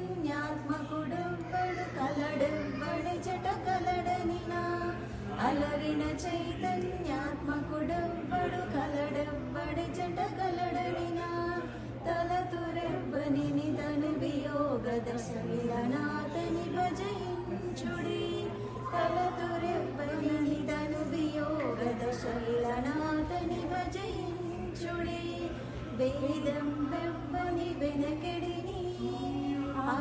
చైతన్యాత్మకుడెవ్వడు కలడెవ్వడి జట కలడనినా అలరిన చైతన్యాత్మకుడెవ్వడు కలడెవ్వడి జట కలడనినా తలతురెవ్వని తను వియోగ దశమిలనాథని భజయించుడి తలతురెవ్వని తను వియోగ దశమిలనాథని భజయించుడి వేదం వెవ్వని వెనకెడిని ఆ